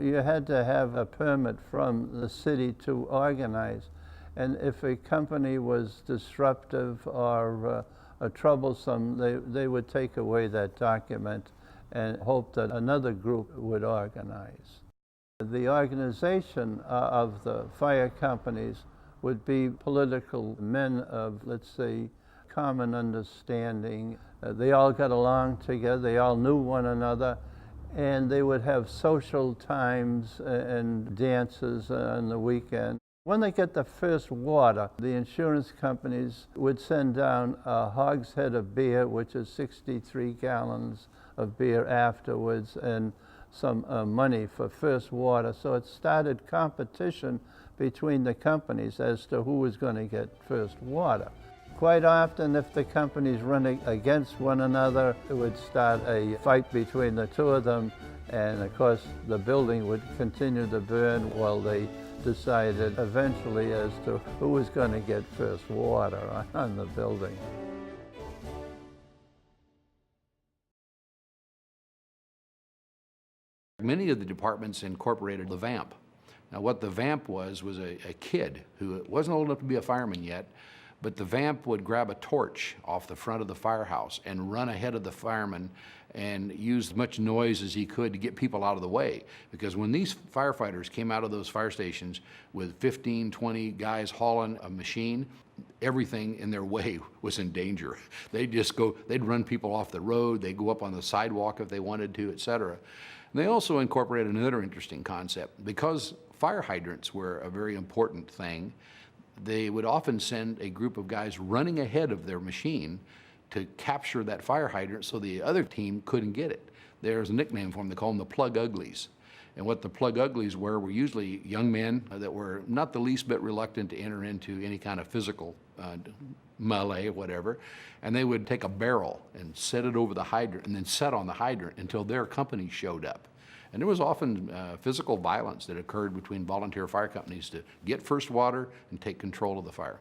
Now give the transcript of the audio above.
You had to have a permit from the city to organize. And if a company was disruptive or troublesome, they would take away that document and hope that another group would organize. The organization of the fire companies would be political men of, let's say, common understanding. They all got along together, they all knew one another, and they would have social times and dances on the weekend. When they get the first water, the insurance companies would send down a hogshead of beer, which is 63 gallons of beer afterwards, and some money for first water. So it started competition between the companies as to who was going to get first water. Quite often, if the companies running against one another, it would start a fight between the two of them, and of course the building would continue to burn while they decided eventually as to who was going to get first water on the building. Many of the departments incorporated the vamp. Now what the vamp was a kid who wasn't old enough to be a fireman yet, but the vamp would grab a torch off the front of the firehouse and run ahead of the fireman and use as much noise as he could to get people out of the way. Because when these firefighters came out of those fire stations with 15, 20 guys hauling a machine, everything in their way was in danger. They'd run people off the road, they'd go up on the sidewalk if they wanted to, etc. They also incorporated another interesting concept. Because fire hydrants were a very important thing, they would often send a group of guys running ahead of their machine to capture that fire hydrant so the other team couldn't get it. There's a nickname for them. They call them the plug uglies. And what the plug uglies were usually young men that were not the least bit reluctant to enter into any kind of physical melee or whatever. And they would take a barrel and set it over the hydrant and then set on the hydrant until their company showed up. And there was often physical violence that occurred between volunteer fire companies to get first water and take control of the fire.